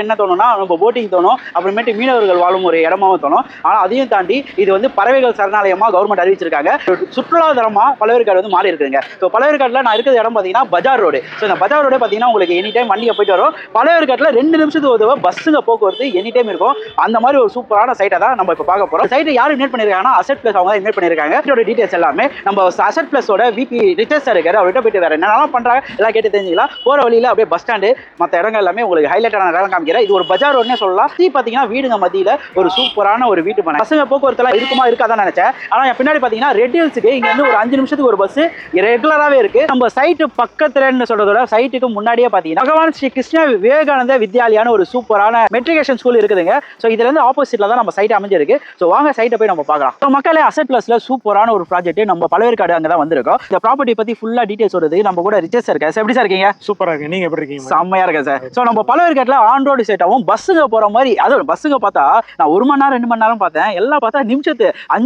என்ன தோணும்னா நம்ம போட்டிங் தோணும், அப்புறமேட்டு மீனவர்கள் வாழும் ஒரு இடமாவும் தோணும். ஆனால் அதையும் தாண்டி இது வந்து பறவைகள் சரணாலயமாக கவர்மெண்ட் அறிவிச்சிருக்காங்க. சுற்றுலாதலமாக பழவேற்காடு வந்து மாறி இருக்குங்க. ஸோ பழவேற்காட்டில் நான் இருக்கிற இடம் பார்த்தீங்கன்னா பஜார் ரோடு. ஸோ இந்த பஜார் ரோடு பார்த்தீங்கன்னா உங்களுக்கு எனி டைம் வண்டியை போயிட்டு வரும். பழவேற்காட்டில் 2 நிமிஷத்துக்கு உதவ பஸ்ஸுங்க போக்குவரத்து எனி டைம் இருக்கும். அந்த மாதிரி ஒரு சூப்பரான சைட்டை தான் நம்ம இப்போ பார்க்க போகிறோம். சைட்டை யார் இன்வைட் பண்ணியிருக்காங்கன்னா அசெட் பிளஸ் அவங்க தான் இன்வைட் பண்ணியிருக்காங்க. இதோட டீடைல்ஸ் எல்லாமே நம்ம அசெட் பிளஸோட விபி ரிச்சர்ஸ் இருக்காரு, அவர்கிட்ட போயிட்டு வேறு என்னெல்லாம் பண்ணுறாங்க எல்லாம் கேட்டு தெரிஞ்சுக்கலாம். போகிற வழியில் அப்படியே பஸ் ஸ்டாண்டு மற்ற இடங்கள் எல்லாமே உங்களுக்கு ஹைலைட்டான இடம் காமிக்கிறேன். இது ஒரு பஜார் ரோடுனே சொல்லலாம். பார்த்தீங்கன்னா வீடுங்க மத்தியில் ஒரு சூப்பரான ஒரு வீட்டு பண்ண பசங்க போக்குவரத்துலாம் இருக்குமா இருக்காதான் நினைச்சேன். ஆனால் என் பின்னாடி பார்த்தீங்கன்னா ரெட் ஹில்ஸுக்கு இங்கே வந்து ஒரு 5 நிமிஷத்துக்கு ஒரு பஸ் ரெகுலராகவே இருக்கு. நம்ம சைட்டு பக்கத்துலன்னு சொல்றதோட சைட்டுக்கு முன்னாடியே பார்த்தீங்கன்னா பகவான் ஸ்ரீ கிருஷ்ண விவேகானந்த வித்யாலயான ஒரு சூப்பரான மெட்ரிகேஷன் ஸ்கூல் இருக்குதுங்க. ஸோ இதுல இருந்து ஆப்போசிட்ல தான் நம்ம சைட் அமைஞ்சிருக்கு. ஸோ வாங்க சைட்டை போய் நம்ம பார்க்கலாம். ஸோ மக்களே அசெட் பிளஸ்ல சூப்பரான ஒரு ப்ராஜெக்ட் நம்ம பழவேற்காடு அங்கே தான் வந்திருக்கோம். இந்த ப்ராப்பர்ட்டி பத்தி ஃபுல்லா டீடைல்ஸ் வருது. நம்ம கூட ரிச்சர்ஸ் இருக்கேன் சார். எப்படி சார் இருக்கீங்க? சூப்பரா இருக்கு. நீங்க எப்படி இருக்கீங்க? செம்மையா இருக்கேன் சார். ஸோ நம்ம பழவேற்காட்டில் ஆன் ரோடு சைட்டாகவும் பஸ்ஸுங்க போற மாதிரி, அதாவது பஸ்ஸுங்க பார்த்தா நான் 1 மணி நேரம் 2 மணி நேரம் பார்த்தேன். எல்லாம் பார்த்தா 5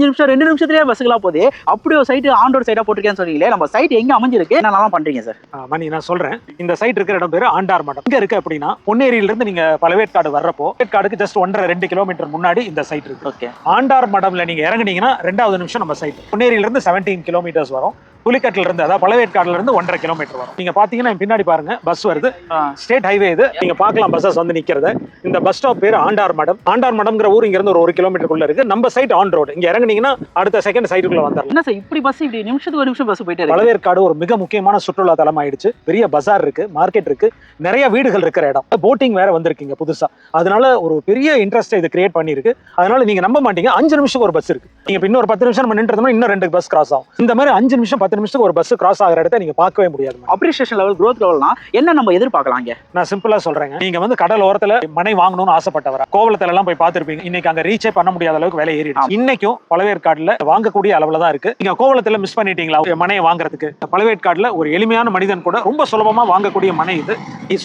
நிமிஷம் 2 நிமிஷத்துலேயே பஸ்ஸுலாம் போகுது. அப்படி ஒரு சைட்டு ஆன் ரோடு சைட்டாக போட்டிருக்கேன்னு சொன்னீங்களே, நம்ம சைட் எங்கே அமைஞ்சிருக்கு, என்னெல்லாம் பண்றீங்க சார்? மணி நான் சொல்றேன். இந்த சைட் இருக்கிற இடம் பேரு ஆண்டார் மடம். இங்க இருக்கு அப்படின்னா பொன்னேரியிலிருந்து நீங்க பழவேற்காடு வர்றப்போ பழவேற்காடுக்கு ஜஸ்ட் 1.5-2 கிலோமீட்டர் முன்னாடி இந்த சைட் இருக்கு. ஓகே. ஆண்டார் மடம்ல நீங்க இறங்குனீங்கன்னா 2வது நிமிஷம் நம்ம சைட். பொன்னேரியிலிருந்து 17 கிலோமீட்டர்ஸ் வரும். புலிக்கட்டில இருந்து, அதாவது பழவேற்காடுல இருந்து 1.5 கிலோமீட்டர் வரும். நீங்க பாத்தீங்கன்னா பின்னாடி பாருங்க பஸ் வருது. ஸ்டேட் ஹைவே இது. நீங்க பார்க்கலாம் பஸ்ஸஸ் வந்து நிக்கிறது. இந்த பஸ் ஸ்டாப் பேரு ஆண்டார் மடம். ஆண்டார் மடம்ங்கிற ஊர் இங்க இருந்து ஒரு 1 கிலோமீட்டருக்குள்ள இருக்கு. நம்ம சைட் ஆன் ரோடு. இங்க இறங்குனீங்கன்னா அடுத்த செகண்ட் சைட்டுக்குள்ள வந்துடலாம். என்ன சார் இப்படி பஸ் இப்படி நிமிஷத்துக்கு 1 நிமிஷம் பஸ் போயிட்டு இருக்கு? பழவேற்காடு ஒரு மிக முக்கியமான சுற்றுலா தலம் ஆயிடுச்சு. பெரிய பஜார் இருக்கு, மார்க்கெட் இருக்கு, நிறைய வீடுகள் இருக்கிற இடம். போட்டிங் வேற வந்திருக்கீங்க புதுசா. அதனால ஒரு பெரிய இன்ட்ரெஸ்ட் இது கிரியேட் பண்ணிருக்கு. அதனால நீங்க நம்ப மாட்டீங்க, 5 நிமிஷத்துக்கு ஒரு பஸ் இருக்கு. நீங்க இன்னொரு 10 நிமிஷம் நம்ம நின்றதுனா இன்னும் 2 பஸ் கிராஸ் ஆகும். இந்த மாதிரி 5 நிமிஷம் 10 நிமிஷத்துக்கு ஒரு பஸ் கிராஸ் ஆகிற இடத்தை நீங்க பார்க்கவே முடியாது. அப்ரிசியேஷன் லெவல், growth லெவல்னா என்ன நம்ம எதிர்பார்க்கலாம் இங்க? நான் சிம்பிளா சொல்றேங்க. நீங்க வந்து கடல் ஓரத்துல மனை வாங்கணும்னு ஆசைப்பட்டவரா கோவலத்துல எல்லாம் போய் பார்த்திருப்பீங்க. இன்னைக்கு அங்க ரீச்சே பண்ண முடியாத அளவுக்கு விலை ஏறிடுச்சு. இன்னைக்கும் பழவேற்காடுல வாங்கக்கூடிய அளவுல தான் இருக்கு. நீங்க கோவலத்துல மிஸ் பண்ணிட்டீங்களா மனையை வாங்குறதுக்கு? பழவேற்காடுல ஒரு எளிமையான மனிதன் கூட ரொம்ப சுலபமா வாங்கக்கூடிய மனை இது.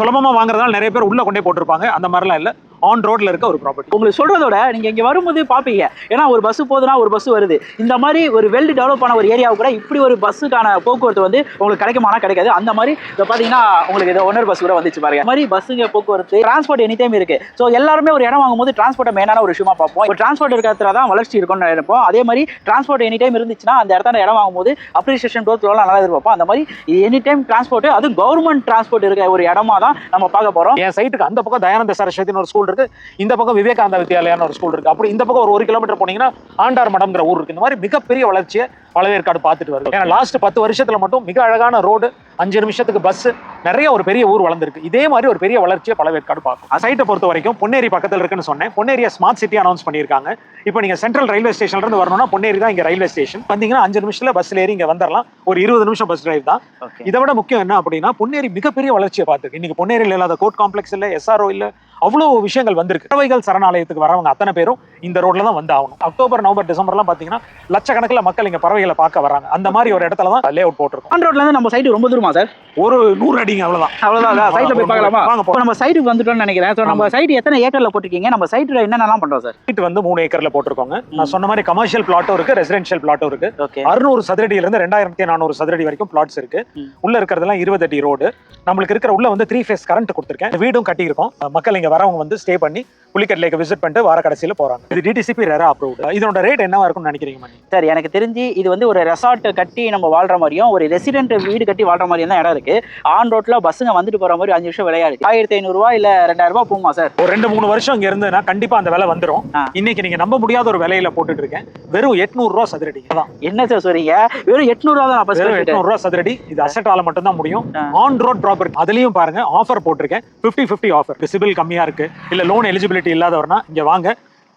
சுலபமா வாங்குறதால நிறைய பேர் உள்ள கொண்டே போட்டிருப்பாங்க. அந்த மாதிரிலாம் இல்ல, ஆன் ரோட்ல இருக்க ஒரு ப்ராப்பர்ட்டி. உங்களுக்கு சொல்றதோட நீங்க இங்க வரும்போது பாப்பீங்க, ஏன்னா ஒரு பஸ் போகுதுன்னா ஒரு பஸ் வருது. இந்த மாதிரி ஒரு வெல் டெவலப் ஆன ஒரு ஏரியாவுக்கு கூட இப்படி ஒரு பஸ்ஸுக்கான போக்குவரத்து வந்து உங்களுக்கு கிடைக்குமானா கிடைக்காது. அந்த மாதிரி இப்போ பார்த்தீங்கன்னா உங்களுக்கு இது ஒன்னர் பஸ் கூட வந்துச்சு பாருங்க. இந்த மாதிரி பஸ்ஸுங்க போக்குவரத்து டிரான்ஸ்போர்ட் எனி டைம் இருக்கு. ஸோ எல்லாருமே ஒரு இடம் வாங்கும்போது டிரான்ஸ்போர்ட்டை மெயினான ஒரு விஷயமா பார்ப்போம். இப்போ டிரான்ஸ்போர்ட் இருக்கிறதுல தான் வளர்ச்சி இருக்கும்னு நினைப்போம். அதே மாதிரி டிரான்ஸ்போர்ட் எனி டைம் இருந்துச்சுன்னா அந்த இடத்துல இடம் வாங்கும்போது அப்ரிசியேஷன் growth நல்லா எதிர்பார்ப்போம். அந்த மாதிரி எனி டைம் டிரான்ஸ்போர்ட், அது கவர்மெண்ட் டிரான்ஸ்போர்ட் இருக்க ஒரு இடமா தான் நம்ம பார்க்க போறோம். என் சைட்டுக்கு அந்த பக்கம் தயானந்த சரஸ்வதினு ஒரு ஸ்கூல் இருக்கு, இந்த பக்கம் விவேகானந்த வித்யாலயான ஒரு ஸ்கூல் இருக்கு. அப்படி இந்த பக்கம் ஒரு 1 கிலோமீட்டர் போனீங்கன்னா ஆண்டார் மடம்ங்கிற ஊர் இருக்கு. இந்த மாதிரி மிகப்பெரிய வளர்ச்சியை பழவேற்காடு பார்த்துட்டு வருது. ஏன்னா லாஸ்ட் 10 வருஷத்துல மட்டும் மிக அழகான ரோடு, 5 நிமிஷத்துக்கு பஸ், நிறைய ஒரு பெரிய ஊர் வளர்ந்துருக்கு. இதே மாதிரி ஒரு பெரிய வளர்ச்சியை பழவேற்காடு பார்க்கும். சைட்டை பொறுத்த வரைக்கும் பொன்னேரி பக்கத்தில் இருக்குன்னு சொன்னேன். பொன்னேரியை ஸ்மார்ட் சிட்டி அனௌன்ஸ் பண்ணியிருக்காங்க. இப்போ நீங்க சென்ட்ரல் ரயில்வே ஸ்டேஷன்ல இருந்து வரணும்னா பொன்னேரி தான் இங்க ரயில்வே ஸ்டேஷன். வந்தீங்கன்னா 5 நிமிஷத்துல பஸ்ல ஏறி இங்க வந்துடலாம். ஒரு 20 நிமிஷம் பஸ் டிரைவ் தான். இதை விட முக்கியம் என்ன அப்படின்னா பொன்னேரி மிகப்பெரிய வளர்ச்சியை பார்த்துருக்கு. இன்னைக்கு பொன்னேரியில் இல்லாத கோர்ட் காம்ப்ளெக்ஸ் இல்ல, SRO இல்ல, அவ்வளோ விஷயங்கள் வந்திருக்கு. பறவைகள் சரணாலயத்துக்கு வரவங்க அத்தனை பேரும் இந்த ரோட்ல தான் வந்து ஆகணும். அக்டோபர், நவம்பர், டிசம்பர்லாம் பாத்தீங்கன்னா லட்சக்கணக்கில் மக்கள் இங்க பறவைகளை பார்க்க வராங்க. அந்த மாதிரி ஒரு இடத்துல தான் லே அவுட் போட்டிருக்கோம். ஆன் ரோட்ல இருந்து நம்ம சைட்டு ரொம்ப தூரமா சார்? ஒரு 100 அடிங்க, அவ்வளவுதான். சைட்ல போய் பார்க்கலாமா? நம்ம சைட்டுக்கு வந்துட்டோம்னு நினைக்கிறேன். ஸோ நம்ம சைட் எத்தனை ஏக்கர்ல போட்டிருக்கீங்க? நம்ம சைட்ல என்னென்னலாம் பண்றோம் சார்? சைட் வந்து 3 ஏக்கர்ல போட்டிருக்கோங்க. நான் சொன்ன மாதிரி கமர்ஷியல் பிளாட்டும் இருக்கு, ரெசிடென்ஷியல் பிளாட்டும் இருக்கு. 600 சதுரடியில இருந்து 2400 சதுரடி வரைக்கும் பிளாட்ஸ் இருக்கு. உள்ள இருக்கிறதெல்லாம் 20 அடி ரோடு. நம்மளுக்கு இருக்கிற உள்ள வந்து 3 ஃபேஸ் கரண்ட் கொடுத்துருக்கேன். வீடும் கட்டியிருக்கோம். மக்கள் இங்க வரவங்க வந்து ஸ்டே பண்ணி புலிக்கட் லேக் விசிட் பண்ணிட்டு வார கடைசியில போறாங்க. இது DTCP ரெரா அப்ரூவ்ட். இதோட ரேட் என்னவா இருக்கும்னு நினைக்கிறீங்க மணி? சார் எனக்கு தெரிஞ்சு இது வந்து ஒரு ரெசார்ட் கட்டி நம்ம வாழ்ற மாதிரியும், ஒரு ரெசிடென்ட் வீடு கட்டி வாழ்ற மாதிரியும் தான் இடம் இருக்கு. ஆன் ரோட்ல பஸ்ஸுங்க வந்துட்டு போற மாதிரி 5 நிமிஷம் விலையா இருக்கு. 1500 ரூபாய் இல்ல 2000 ரூபாய் போகுமா சார்? ஒரு 2-3 வருஷம் இங்க இருந்ததுன்னா கண்டிப்பா அந்த விலை வந்துடும். இன்னைக்கு நீங்க நம்ப முடியாத ஒரு விலையில போட்டுட்டு இருக்கேன். வெறும் 800 ரூபாய் சதுரடி. என்ன சார் சொல்றீங்க? வெறும் 800 ரூபாய் தான்? 800 ரூபாய் சதுரடி. இது அசெட்டால மட்டும் தான் முடியும். On road property. அதுலயும் பாருங்க ஆஃபர் போட்டிருக்கேன். 50-50 ஆஃபர். சிபில் கம்மியா இருக்கு, இல்ல லோன் எலிஜிபிலிட்டி இல்லாதவர்னா இங்க வாங்க.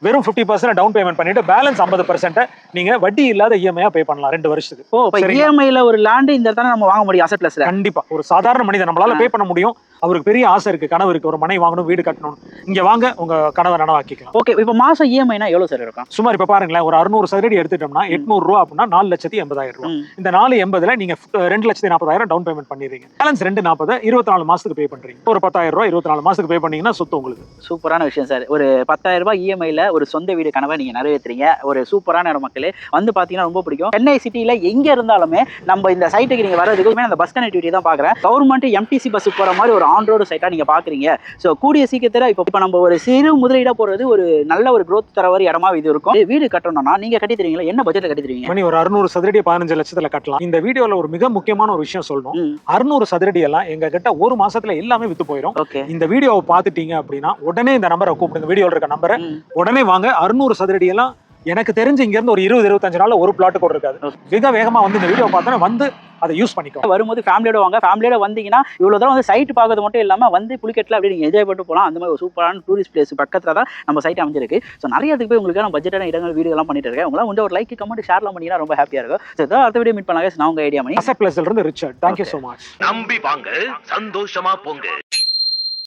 வெறும் 50% டவுன் பேமெண்ட் பண்ணிட்டு பேலன்ஸ் 50% நீங்க வட்டி இல்லாத இஎம்ஐயா பே பண்ணலாம் 2 வருஷத்துக்கு. ஓ, இஎம்ஐல ஒரு லேண்ட் இந்த இடத்துல நம்ம வாங்க முடியும் அசெட் பிளஸ்ல? கண்டிப்பா. ஒரு சாதாரண மனிதன் நம்மளால பே பண்ண முடியும். அவருக்கு பெரிய ஆசை இருக்கு, கனவு இருக்கு, ஒரு மனை வாங்கணும், வீடு கட்டணும். இங்க வாங்க, உங்க கனவை நனவாக்கிக்கலாம். ஓகே. இப்போ மாசம் இஎம்ஐனா எவ்வளவு சார் இருக்கும்? சுமார் இப்ப பாருங்களேன், ஒரு 600 சதுரடி எடுத்துட்டோம்னா 800 ரூபா அப்படின்னா 4,80,000 ரூபாய். இந்த 4,80,000 நீங்க 2,40,000 டவுன் பேமெண்ட் பண்ணிடுறீங்க. பேலன்ஸ் 2,40,000 24 மாசத்துக்கு பே பண்றீங்க. ஒரு 10,000 ரூபாய் 24 மாசத்துக்கு பே பண்ணீங்கன்னா சொத்து உங்களுக்கு. சூப்பரான விஷயம் சார். ஒரு 10,000 ரூபாய் இஎம்ஐல ஒரு சொந்த வீடு கனவை நீங்க நிறைவேற்றுறீங்க. ஒரு சூப்பரான இடம். மக்களே வந்து பாத்தீங்கன்னா ரொம்ப பிடிக்கும். சென்னை சிட்டில எங்க இருந்தாலுமே நம்ம இந்த சைட்டுக்கு நீங்க வரதுக்கு அந்த பஸ் கனெக்டிவிட்டி தான் பாக்குறேன். கவர்மெண்ட் MTC பஸ் போற மாதிரி ஒரு ஆன் ரோடு சைட்டா நீங்க பாக்குறீங்க. ஸோ கூடிய சீக்கிரத்துல இப்போ நம்ம ஒரு சிறு முதலீடா போறது ஒரு நல்ல ஒரு growth தர ஒரு இடமா இது இருக்கும். வீடு கட்டணும்னா நீங்க கட்டி தருவீங்களா? என்ன பட்ஜெட்ல கட்டி தருவீங்க? மணி ஒரு 600 சதுரடி 15 லட்சத்துல கட்டலாம். இந்த வீடியோல ஒரு மிக முக்கியமான ஒரு விஷயம் சொல்லணும். ம். 600 சதுரடி எல்லாம் எங்க கிட்ட ஒரு மாசத்துல எல்லாமே வித்து போயிடும். ஓகே. இந்த வீடியோவை பாத்துட்டீங்க அப்படின்னா உடனே இந்த நம்பரை கூப்பிடுங்க, வீடியோல இருக்க நம்பரை ம். உடனே வாங்க. 600 சதுரடி எல்லாம் எனக்கு தெரிஞ்சு இங்க இருந்து ஒரு 20-25 நாள்ல ஒரு பிளாட் கூட இருக்காது. மிக வேகமா வந்து இந்த வீடியோ பார்த்தா வந்து அதை யூஸ் பண்ணிக்கோ. வரும்போது ஃபேமிலியோட வாங்க. ஃபேமிலியோட வந்தீங்கன்னா இவ்வளவு தூரம் வந்து சைட் பார்க்கறது மட்டும் இல்லாம வந்து புலிக்கெட்ல அப்படியே நீங்க என்ஜாய் பண்ணிட்டு போகலாம். அந்த மாதிரி ஒரு சூப்பரான டூரிஸ்ட் பிளேஸ் பக்கத்துல தான் நம்ம சைட் அமைஞ்சிருக்கு. ஸோ நிறைய இதுக்கு போய் உங்களுக்கான பட்ஜெட்டான இடங்கள் வீடியோ எல்லாம் பண்ணிட்டு இருக்கேன். உங்களாம் வந்து ஒரு லைக் கமெண்ட் ஷேர்லாம் பண்ணீங்கன்னா ரொம்ப ஹாப்பியா இருக்கும். ஸோ அடுத்த வீடியோ மீட் பண்ணாங்க. நான் உங்க ஐடியா மணி அசட் பிளஸ்ல இருந்து ரிச்சர்ட். Thank you so much. நம்பி வாங்க, சந்தோஷமா போங்க.